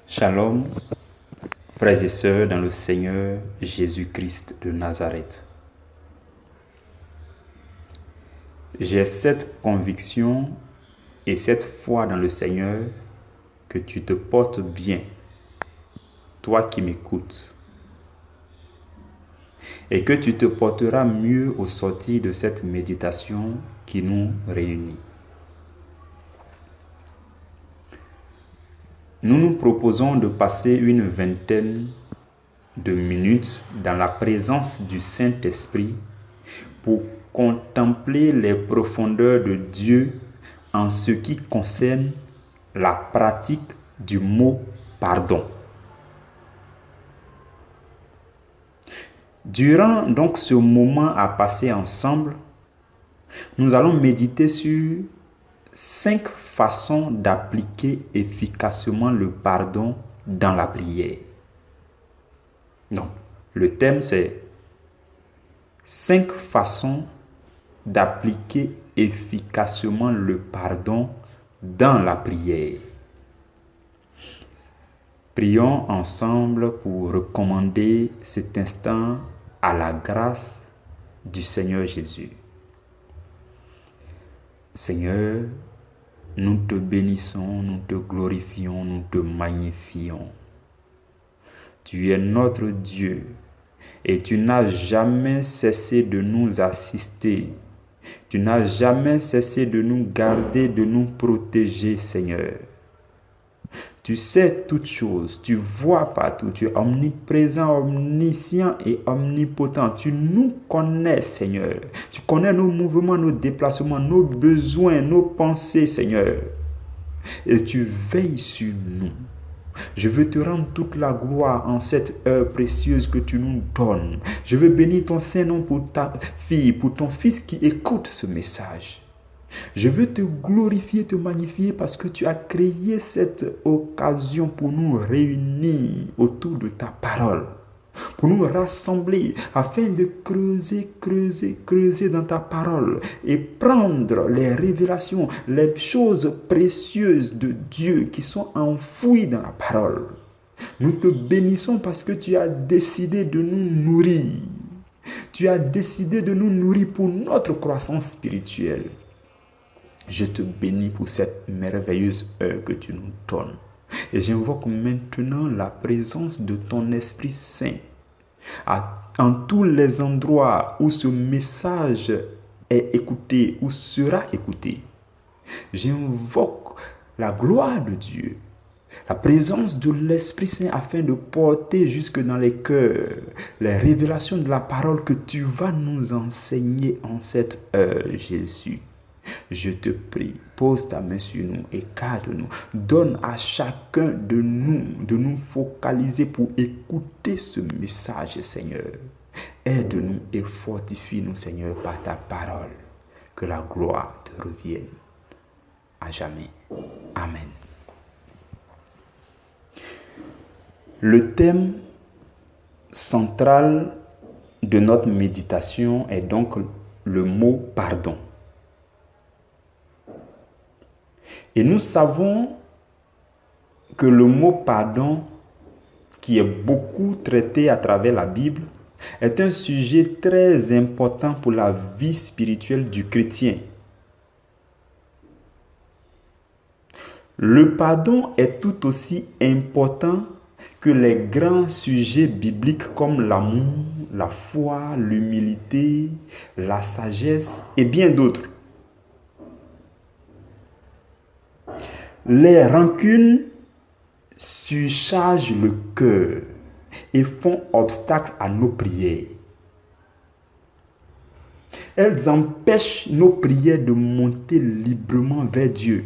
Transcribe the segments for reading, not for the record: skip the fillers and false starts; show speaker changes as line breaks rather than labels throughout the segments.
Shalom, frères et sœurs dans le Seigneur Jésus-Christ de Nazareth. J'ai cette conviction et cette foi dans le Seigneur que tu te portes bien, toi qui m'écoutes, et que tu te porteras mieux au sortir de cette méditation qui nous réunit. Nous nous proposons de passer une vingtaine de minutes dans la présence du Saint-Esprit pour contempler les profondeurs de Dieu en ce qui concerne la pratique du mot pardon. Durant donc ce moment à passer ensemble, nous allons méditer sur 5 façons d'appliquer efficacement le pardon dans la prière. Donc, le thème c'est 5 façons d'appliquer efficacement le pardon dans la prière. Prions ensemble pour recommander cet instant à la grâce du Seigneur Jésus. Seigneur, nous te bénissons, nous te glorifions, nous te magnifions. Tu es notre Dieu et tu n'as jamais cessé de nous assister. Tu n'as jamais cessé de nous garder, de nous protéger, Seigneur. Tu sais toutes choses, tu vois partout, tu es omniprésent, omniscient et omnipotent. Tu nous connais, Seigneur. Tu connais nos mouvements, nos déplacements, nos besoins, nos pensées, Seigneur. Et tu veilles sur nous. Je veux te rendre toute la gloire en cette heure précieuse que tu nous donnes. Je veux bénir ton Saint-Nom pour ta fille, pour ton fils qui écoute ce message. Je veux te glorifier, te magnifier parce que tu as créé cette occasion pour nous réunir autour de ta parole, pour nous rassembler afin de creuser dans ta parole et prendre les révélations, les choses précieuses de Dieu qui sont enfouies dans la parole. Nous te bénissons parce que tu as décidé de nous nourrir. Tu as décidé de nous nourrir pour notre croissance spirituelle. Je te bénis pour cette merveilleuse heure que tu nous donnes. Et j'invoque maintenant la présence de ton Esprit Saint en tous les endroits où ce message est écouté ou sera écouté. J'invoque la gloire de Dieu, la présence de l'Esprit Saint afin de porter jusque dans les cœurs les révélations de la parole que tu vas nous enseigner en cette heure, Jésus. Je te prie, pose ta main sur nous et garde-nous. Donne à chacun de nous focaliser pour écouter ce message, Seigneur. Aide-nous et fortifie-nous, Seigneur, par ta parole. Que la gloire te revienne à jamais. Amen. Le thème central de notre méditation est donc le mot pardon. Et nous savons que le mot pardon, qui est beaucoup traité à travers la Bible, est un sujet très important pour la vie spirituelle du chrétien. Le pardon est tout aussi important que les grands sujets bibliques comme l'amour, la foi, l'humilité, la sagesse et bien d'autres. Les rancunes surchargent le cœur et font obstacle à nos prières. Elles empêchent nos prières de monter librement vers Dieu.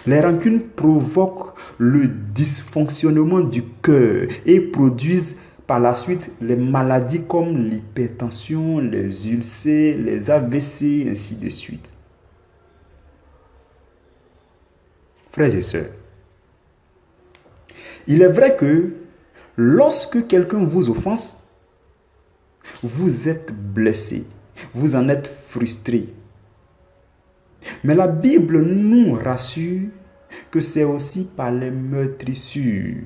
Les rancunes provoquent le dysfonctionnement du cœur et produisent par la suite les maladies comme l'hypertension, les ulcères, les AVC, ainsi de suite. Frères et sœurs, il est vrai que lorsque quelqu'un vous offense, vous êtes blessé, vous en êtes frustré. Mais la Bible nous rassure que c'est aussi par les meurtrissures,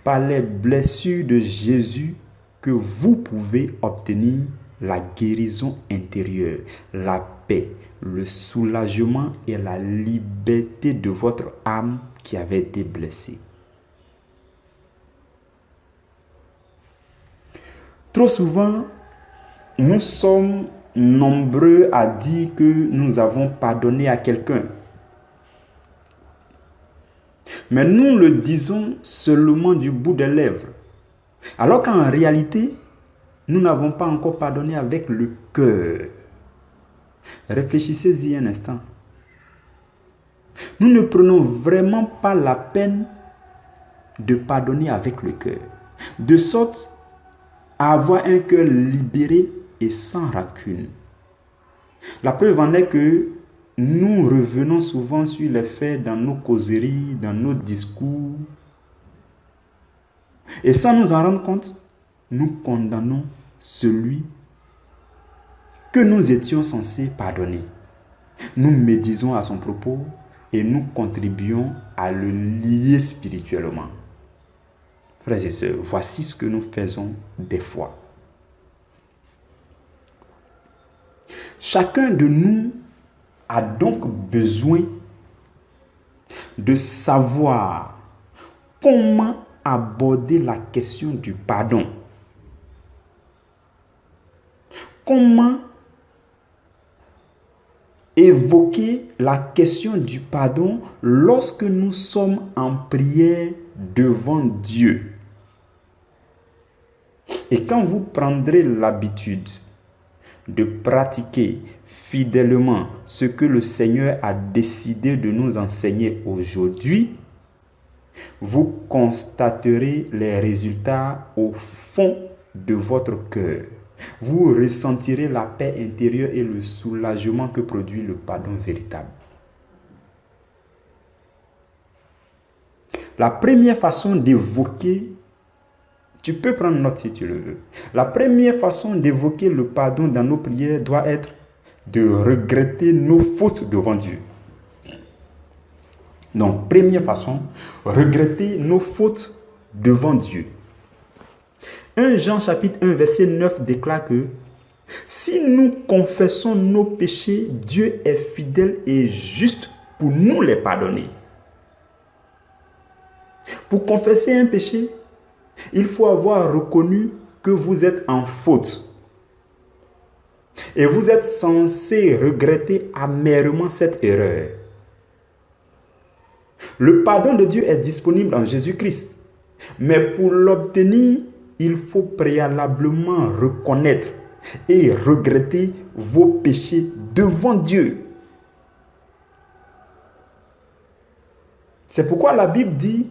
par les blessures de Jésus que vous pouvez obtenir la guérison intérieure, la paix, le soulagement et la liberté de votre âme qui avait été blessée. Trop souvent, nous sommes nombreux à dire que nous avons pardonné à quelqu'un. Mais nous le disons seulement du bout des lèvres. Alors qu'en réalité, nous n'avons pas encore pardonné avec le cœur. Réfléchissez-y un instant. Nous ne prenons vraiment pas la peine de pardonner avec le cœur, de sorte à avoir un cœur libéré et sans rancune. La preuve en est que nous revenons souvent sur les faits dans nos causeries, dans nos discours. Et sans nous en rendre compte, nous condamnons celui que nous étions censés pardonner. Nous médisons à son propos et nous contribuons à le lier spirituellement. Frères et sœurs, voici ce que nous faisons des fois. Chacun de nous a donc besoin de savoir comment aborder la question du pardon. Comment évoquer la question du pardon lorsque nous sommes en prière devant Dieu. Et quand vous prendrez l'habitude de pratiquer fidèlement ce que le Seigneur a décidé de nous enseigner aujourd'hui, vous constaterez les résultats au fond de votre cœur. Vous ressentirez la paix intérieure et le soulagement que produit le pardon véritable. La première façon d'évoquer, tu peux prendre note si tu le veux. La première façon d'évoquer le pardon dans nos prières doit être de regretter nos fautes devant Dieu. Donc, première façon, regretter nos fautes devant Dieu. 1 Jean chapitre 1 verset 9 déclare que si nous confessons nos péchés, Dieu est fidèle et juste pour nous les pardonner. Pour confesser un péché, il faut avoir reconnu que vous êtes en faute. Et vous êtes censé regretter amèrement cette erreur. Le pardon de Dieu est disponible en Jésus-Christ. Mais pour l'obtenir, il faut préalablement reconnaître et regretter vos péchés devant Dieu. C'est pourquoi la Bible dit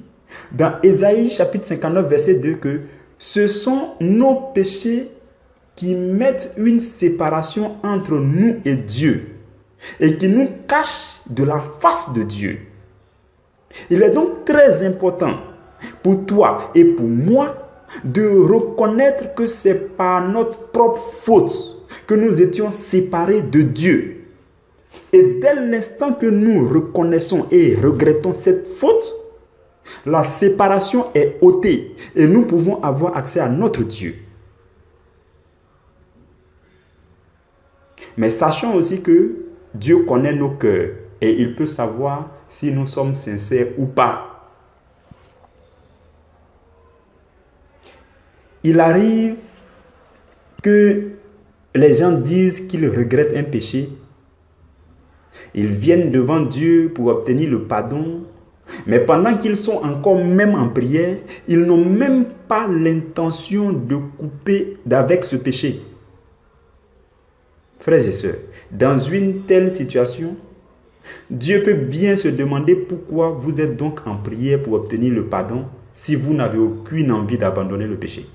dans Ésaïe chapitre 59 verset 2 que ce sont nos péchés qui mettent une séparation entre nous et Dieu et qui nous cachent de la face de Dieu. Il est donc très important pour toi et pour moi de reconnaître que c'est par notre propre faute que nous étions séparés de Dieu. Et dès l'instant que nous reconnaissons et regrettons cette faute, la séparation est ôtée et nous pouvons avoir accès à notre Dieu. Mais sachons aussi que Dieu connaît nos cœurs et il peut savoir si nous sommes sincères ou pas. Il arrive que les gens disent qu'ils regrettent un péché. Ils viennent devant Dieu pour obtenir le pardon. Mais pendant qu'ils sont encore même en prière, ils n'ont même pas l'intention de couper avec ce péché. Frères et sœurs, dans une telle situation, Dieu peut bien se demander pourquoi vous êtes donc en prière pour obtenir le pardon si vous n'avez aucune envie d'abandonner le péché.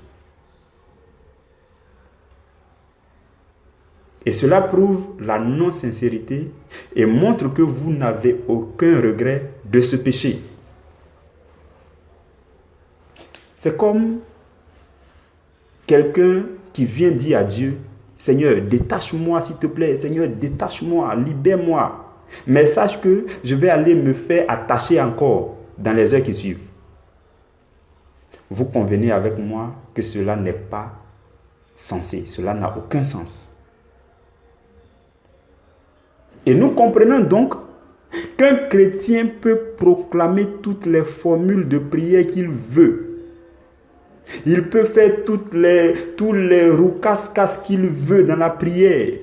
Et cela prouve la non-sincérité et montre que vous n'avez aucun regret de ce péché. C'est comme quelqu'un qui vient dire à Dieu, Seigneur, détache-moi s'il te plaît, Seigneur, détache-moi, libère-moi. Mais sache que je vais aller me faire attacher encore dans les heures qui suivent. Vous convenez avec moi que cela n'est pas sensé, cela n'a aucun sens. Et nous comprenons donc qu'un chrétien peut proclamer toutes les formules de prière qu'il veut. Il peut faire tous les roucas-cas qu'il veut dans la prière.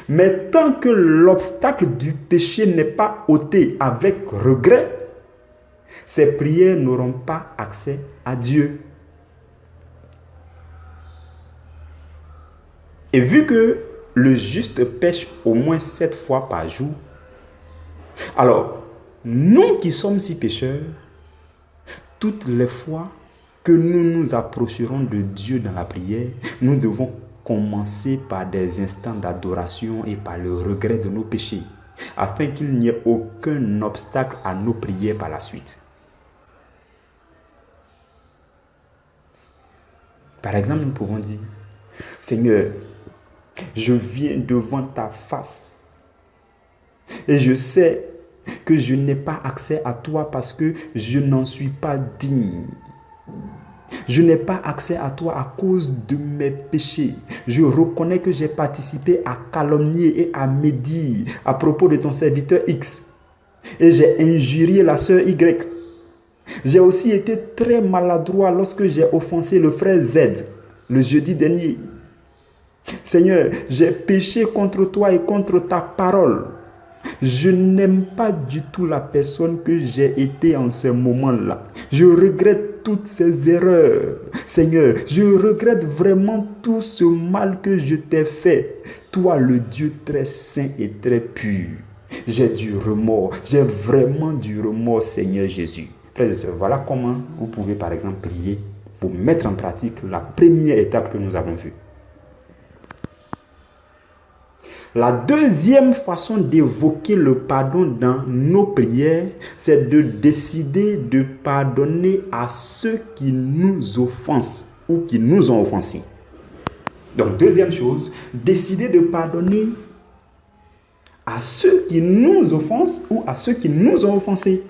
Mais tant que l'obstacle du péché n'est pas ôté avec regret, ces prières n'auront pas accès à Dieu. Et vu que le juste pêche au moins 7 fois par jour, alors, nous qui sommes si pécheurs, toutes les fois que nous nous approcherons de Dieu dans la prière, nous devons commencer par des instants d'adoration et par le regret de nos péchés, afin qu'il n'y ait aucun obstacle à nos prières par la suite. Par exemple, nous pouvons dire, Seigneur, je viens devant ta face et je sais que je n'ai pas accès à toi parce que je n'en suis pas digne. Je n'ai pas accès à toi à cause de mes péchés. Je reconnais que j'ai participé à calomnier et à médire à propos de ton serviteur X. Et j'ai injurié la sœur Y. J'ai aussi été très maladroit lorsque j'ai offensé le frère Z le jeudi dernier. Seigneur, j'ai péché contre toi et contre ta parole. Je n'aime pas du tout la personne que j'ai été en ce moment-là. Je regrette toutes ces erreurs. Seigneur, je regrette vraiment tout ce mal que je t'ai fait. Toi, le Dieu très saint et très pur. J'ai du remords. J'ai vraiment du remords, Seigneur Jésus. Frères et sœurs, voilà comment vous pouvez par exemple prier pour mettre en pratique la première étape que nous avons vue. La deuxième façon d'évoquer le pardon dans nos prières, c'est de décider de pardonner à ceux qui nous offensent ou qui nous ont offensés. Donc, deuxième chose, décider de pardonner à ceux qui nous offensent ou à ceux qui nous ont offensés.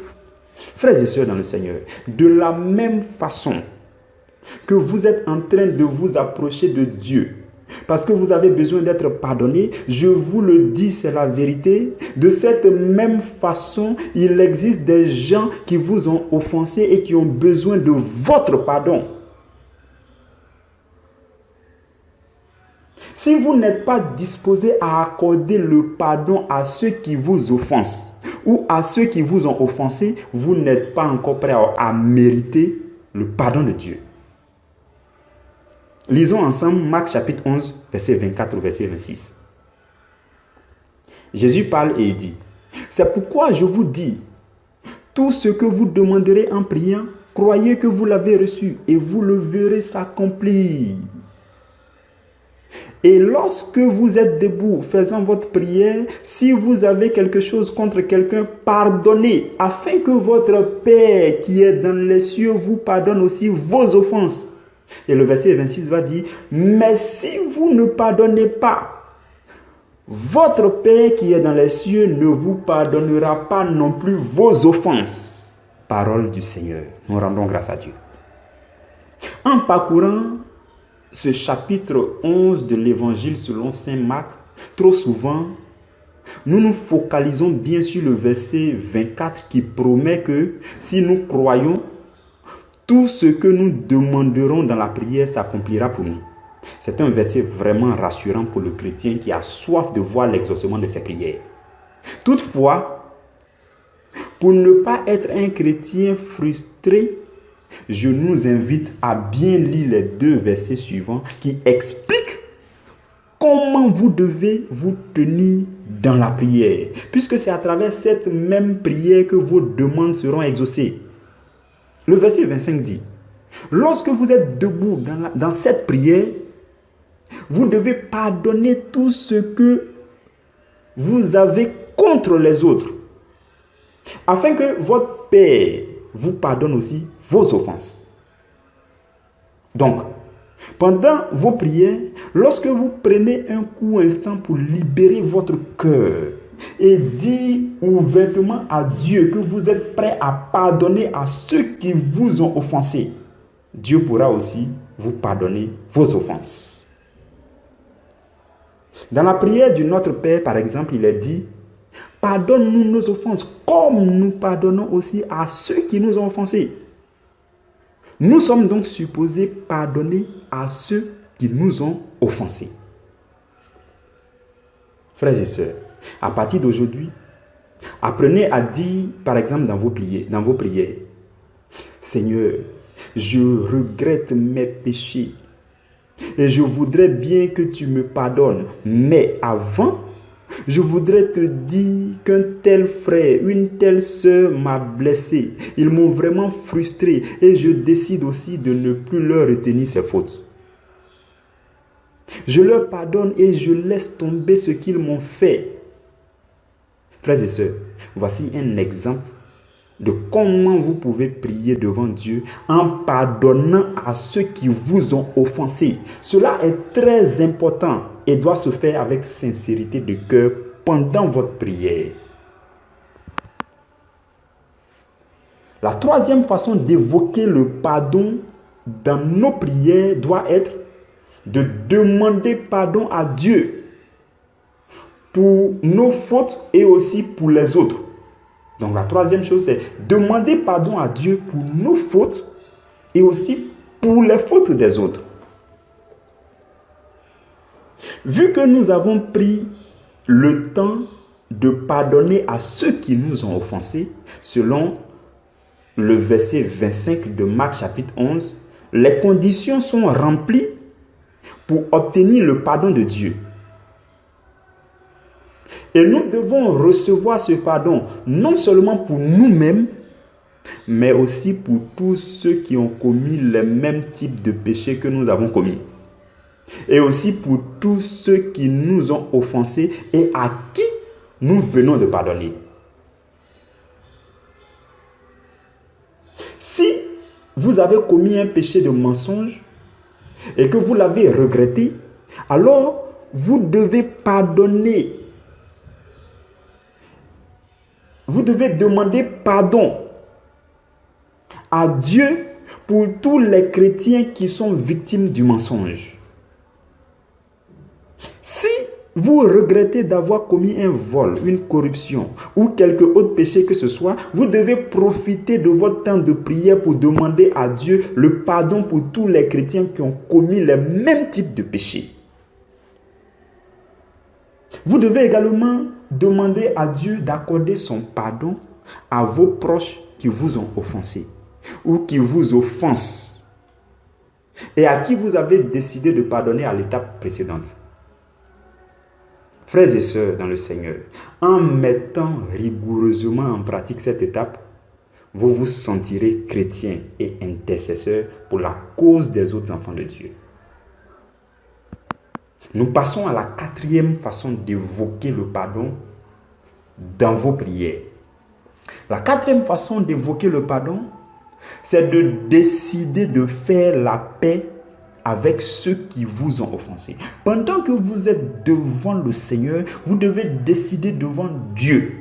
Frères et sœurs dans le Seigneur, de la même façon que vous êtes en train de vous approcher de Dieu, parce que vous avez besoin d'être pardonné, je vous le dis, c'est la vérité. De cette même façon, il existe des gens qui vous ont offensé et qui ont besoin de votre pardon. Si vous n'êtes pas disposé à accorder le pardon à ceux qui vous offensent ou à ceux qui vous ont offensé, vous n'êtes pas encore prêt à mériter le pardon de Dieu. Lisons ensemble Marc chapitre 11, verset 24 au verset 26. Jésus parle et il dit, « C'est pourquoi je vous dis, tout ce que vous demanderez en priant, croyez que vous l'avez reçu et vous le verrez s'accomplir. Et lorsque vous êtes debout faisant votre prière, si vous avez quelque chose contre quelqu'un, pardonnez, afin que votre Père qui est dans les cieux vous pardonne aussi vos offenses. » Et le verset 26 va dire, « Mais si vous ne pardonnez pas, votre Père qui est dans les cieux ne vous pardonnera pas non plus vos offenses. » Parole du Seigneur. Nous rendons grâce à Dieu. En parcourant ce chapitre 11 de l'évangile selon saint Marc, trop souvent, nous nous focalisons bien sur le verset 24 qui promet que si nous croyons, tout ce que nous demanderons dans la prière s'accomplira pour nous. C'est un verset vraiment rassurant pour le chrétien qui a soif de voir l'exaucement de ses prières. Toutefois, pour ne pas être un chrétien frustré, je nous invite à bien lire les 2 versets suivants qui expliquent comment vous devez vous tenir dans la prière, puisque c'est à travers cette même prière que vos demandes seront exaucées. Le verset 25 dit, « Lorsque vous êtes debout dans cette prière, vous devez pardonner tout ce que vous avez contre les autres, afin que votre Père vous pardonne aussi vos offenses. » Donc, pendant vos prières, lorsque vous prenez un court instant pour libérer votre cœur, et dire ouvertement à Dieu que vous êtes prêt à pardonner à ceux qui vous ont offensé, Dieu pourra aussi vous pardonner vos offenses. Dans la prière du Notre Père, par exemple, il est dit: pardonne-nous nos offenses comme nous pardonnons aussi à ceux qui nous ont offensés. Nous sommes donc supposés pardonner à ceux qui nous ont offensés. Frères et sœurs, à partir d'aujourd'hui, apprenez à dire, par exemple, dans vos prières, Seigneur, je regrette mes péchés et je voudrais bien que tu me pardonnes. Mais avant, je voudrais te dire qu'un tel frère, une telle sœur m'a blessé. Ils m'ont vraiment frustré et je décide aussi de ne plus leur retenir ses fautes. Je leur pardonne et je laisse tomber ce qu'ils m'ont fait. Frères et sœurs, voici un exemple de comment vous pouvez prier devant Dieu en pardonnant à ceux qui vous ont offensé. Cela est très important et doit se faire avec sincérité de cœur pendant votre prière. La troisième façon d'évoquer le pardon dans nos prières doit être de demander pardon à Dieu pour nos fautes et aussi pour les autres. Donc la troisième chose, c'est demander pardon à Dieu pour nos fautes et aussi pour les fautes des autres. Vu que nous avons pris le temps de pardonner à ceux qui nous ont offensés, selon le verset 25 de Marc chapitre 11, les conditions sont remplies pour obtenir le pardon de Dieu. Et nous devons recevoir ce pardon non seulement pour nous-mêmes, mais aussi pour tous ceux qui ont commis les mêmes types de péchés que nous avons commis. Et aussi pour tous ceux qui nous ont offensés et à qui nous venons de pardonner. Si vous avez commis un péché de mensonge et que vous l'avez regretté, alors vous devez pardonner. Vous devez demander pardon à Dieu pour tous les chrétiens qui sont victimes du mensonge. Si vous regrettez d'avoir commis un vol, une corruption ou quelque autre péché que ce soit, vous devez profiter de votre temps de prière pour demander à Dieu le pardon pour tous les chrétiens qui ont commis les mêmes types de péchés. Vous devez également demander à Dieu d'accorder son pardon à vos proches qui vous ont offensé ou qui vous offensent et à qui vous avez décidé de pardonner à l'étape précédente. Frères et sœurs dans le Seigneur, en mettant rigoureusement en pratique cette étape, vous vous sentirez chrétien et intercesseur pour la cause des autres enfants de Dieu. Nous passons à la quatrième façon d'évoquer le pardon dans vos prières. La quatrième façon d'évoquer le pardon, c'est de décider de faire la paix avec ceux qui vous ont offensé. Pendant que vous êtes devant le Seigneur, vous devez décider devant Dieu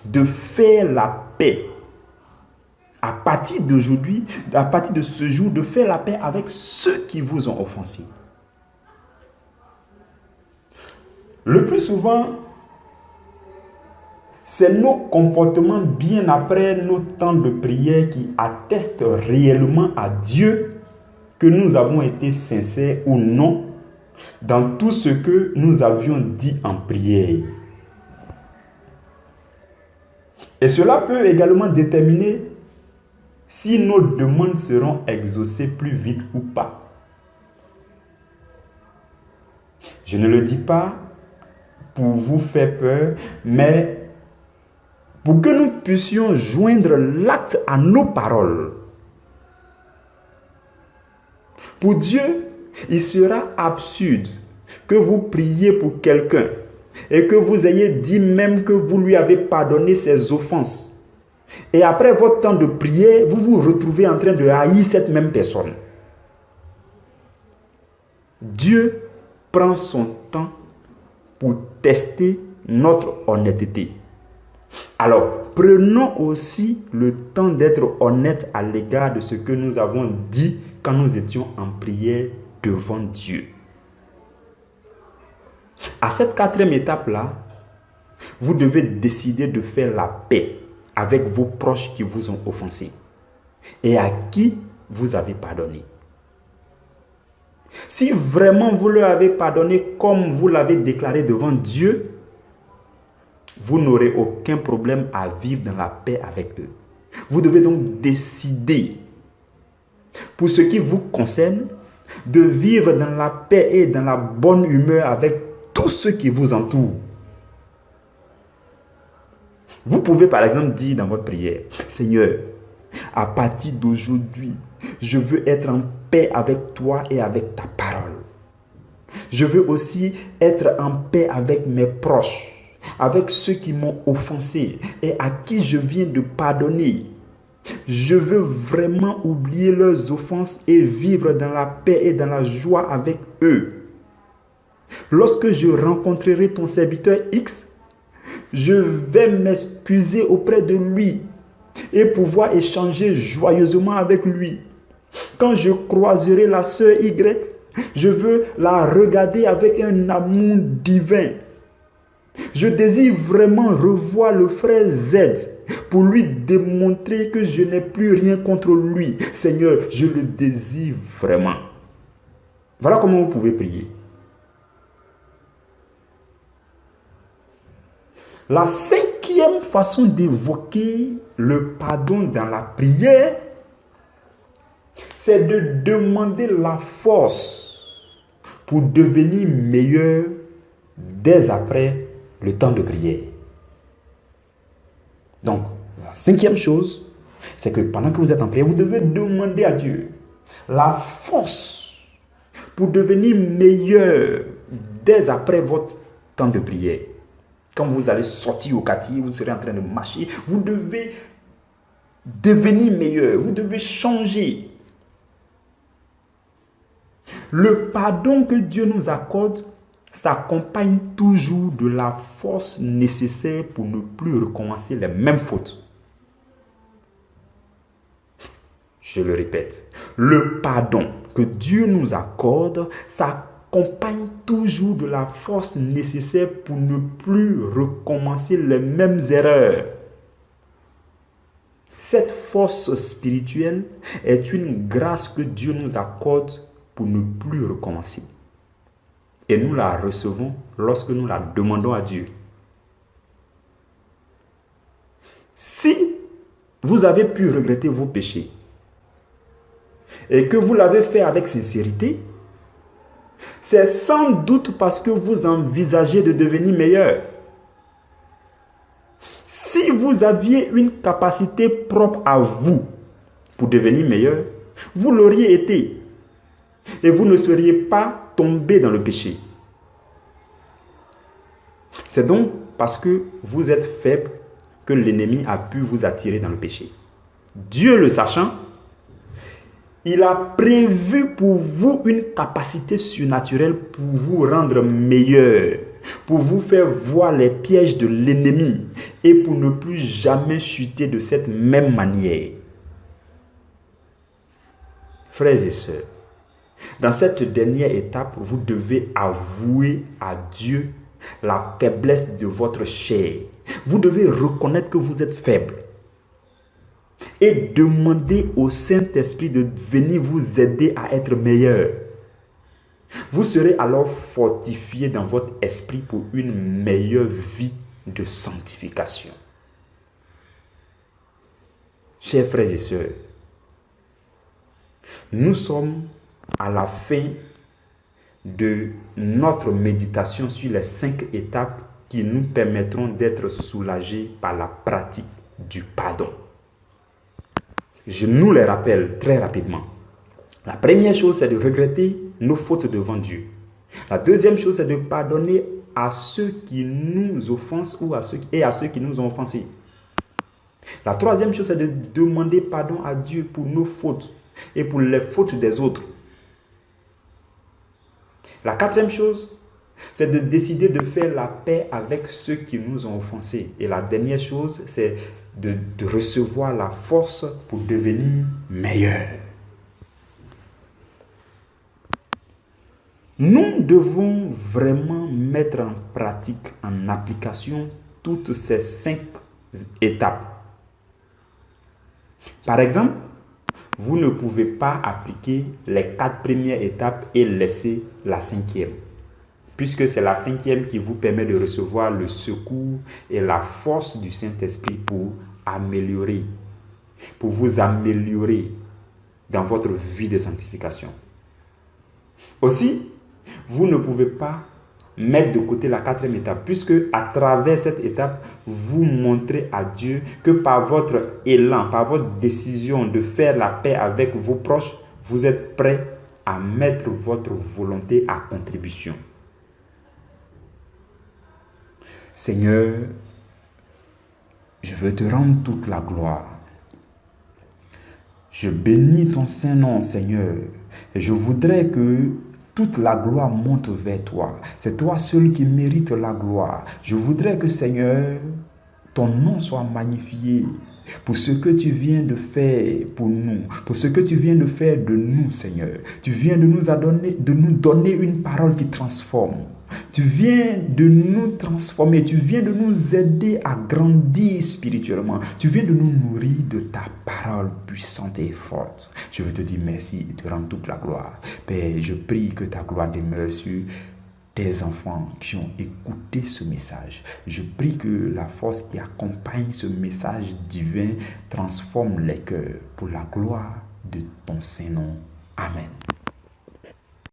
de faire la paix. À partir d'aujourd'hui, à partir de ce jour, de faire la paix avec ceux qui vous ont offensé. Le plus souvent, c'est nos comportements bien après nos temps de prière qui attestent réellement à Dieu que nous avons été sincères ou non dans tout ce que nous avions dit en prière. Et cela peut également déterminer si nos demandes seront exaucées plus vite ou pas. Je ne le dis pas pour vous faire peur, mais pour que nous puissions joindre l'acte à nos paroles. Pour Dieu, il sera absurde que vous priez pour quelqu'un et que vous ayez dit même que vous lui avez pardonné ses offenses. Et après votre temps de prière, vous vous retrouvez en train de haïr cette même personne. Dieu prend son temps pour tester notre honnêteté. Alors, prenons aussi le temps d'être honnêtes à l'égard de ce que nous avons dit quand nous étions en prière devant Dieu. À cette quatrième étape-là, vous devez décider de faire la paix avec vos proches qui vous ont offensé et à qui vous avez pardonné. Si vraiment vous leur avez pardonné comme vous l'avez déclaré devant Dieu, vous n'aurez aucun problème à vivre dans la paix avec eux. Vous devez donc décider, pour ce qui vous concerne, de vivre dans la paix et dans la bonne humeur avec tous ceux qui vous entourent. Vous pouvez par exemple dire dans votre prière, Seigneur, à partir d'aujourd'hui, je veux être en paix avec toi et avec ta parole. Je veux aussi être en paix avec mes proches, avec ceux qui m'ont offensé et à qui je viens de pardonner. Je veux vraiment oublier leurs offenses et vivre dans la paix et dans la joie avec eux. Lorsque je rencontrerai ton serviteur X, je vais m'excuser auprès de lui et pouvoir échanger joyeusement avec lui. Quand je croiserai la sœur Y, je veux la regarder avec un amour divin. Je désire vraiment revoir le frère Z pour lui démontrer que je n'ai plus rien contre lui. Seigneur, je le désire vraiment. Voilà comment vous pouvez prier. La cinquième façon d'évoquer le pardon dans la prière, c'est de demander la force pour devenir meilleur dès après le temps de prière. Donc, la cinquième chose, c'est que pendant que vous êtes en prière, vous devez demander à Dieu la force pour devenir meilleur dès après votre temps de prière. Quand vous allez sortir au quartier, vous serez en train de marcher, vous devez devenir meilleur, vous devez changer. Le pardon que Dieu nous accorde s'accompagne toujours de la force nécessaire pour ne plus recommencer les mêmes fautes. Je le répète, le pardon que Dieu nous accorde s'accompagne toujours de la force nécessaire pour ne plus recommencer les mêmes erreurs. Cette force spirituelle est une grâce que Dieu nous accorde pour ne plus recommencer. Et nous la recevons lorsque nous la demandons à Dieu. Si vous avez pu regretter vos péchés et que vous l'avez fait avec sincérité, c'est sans doute parce que vous envisagez de devenir meilleur. Si vous aviez une capacité propre à vous pour devenir meilleur, vous l'auriez été. Et vous ne seriez pas tombé dans le péché. C'est donc parce que vous êtes faible que l'ennemi a pu vous attirer dans le péché. Dieu le sachant, il a prévu pour vous une capacité surnaturelle pour vous rendre meilleur, pour vous faire voir les pièges de l'ennemi et pour ne plus jamais chuter de cette même manière. Frères et sœurs, dans cette dernière étape, vous devez avouer à Dieu la faiblesse de votre chair. Vous devez reconnaître que vous êtes faible et demander au Saint-Esprit de venir vous aider à être meilleur. Vous serez alors fortifié dans votre esprit pour une meilleure vie de sanctification. Chers frères et sœurs, nous sommes à la fin de notre méditation sur les 5 étapes qui nous permettront d'être soulagés par la pratique du pardon. Je nous les rappelle très rapidement. La première chose, c'est de regretter nos fautes devant Dieu. La deuxième chose, c'est de pardonner à ceux qui nous offensent ou à ceux qui nous ont offensés. La troisième chose, c'est de demander pardon à Dieu pour nos fautes et pour les fautes des autres. La quatrième chose, C'est de décider de faire la paix avec ceux qui nous ont offensés. Et la dernière chose, c'est de recevoir la force pour devenir meilleur. Nous devons vraiment mettre en pratique, en application, toutes ces 5 étapes. Par exemple, vous ne pouvez pas appliquer les 4 premières étapes et laisser la 5e. Puisque c'est la 5e qui vous permet de recevoir le secours et la force du Saint-Esprit pour vous améliorer dans votre vie de sanctification. Aussi, vous ne pouvez pas mettre de côté la 4e étape, puisque à travers cette étape, vous montrez à Dieu que par votre élan, par votre décision de faire la paix avec vos proches, vous êtes prêt à mettre votre volonté à contribution. Seigneur, je veux te rendre toute la gloire. Je bénis ton Saint-Nom, Seigneur, et je voudrais que toute la gloire monte vers toi. C'est toi seul qui mérites la gloire. Je voudrais que, Seigneur, ton nom soit magnifié pour ce que tu viens de faire pour nous, pour ce que tu viens de faire de nous, Seigneur. Tu viens de nous donner une parole qui transforme. Tu viens de nous transformer, tu viens de nous aider à grandir spirituellement. Tu viens de nous nourrir de ta parole puissante et forte. Je veux te dire merci et te rendre toute la gloire. Père, je prie que ta gloire demeure sur tes enfants qui ont écouté ce message. Je prie que la force qui accompagne ce message divin transforme les cœurs pour la gloire de ton Saint-Nom. Amen.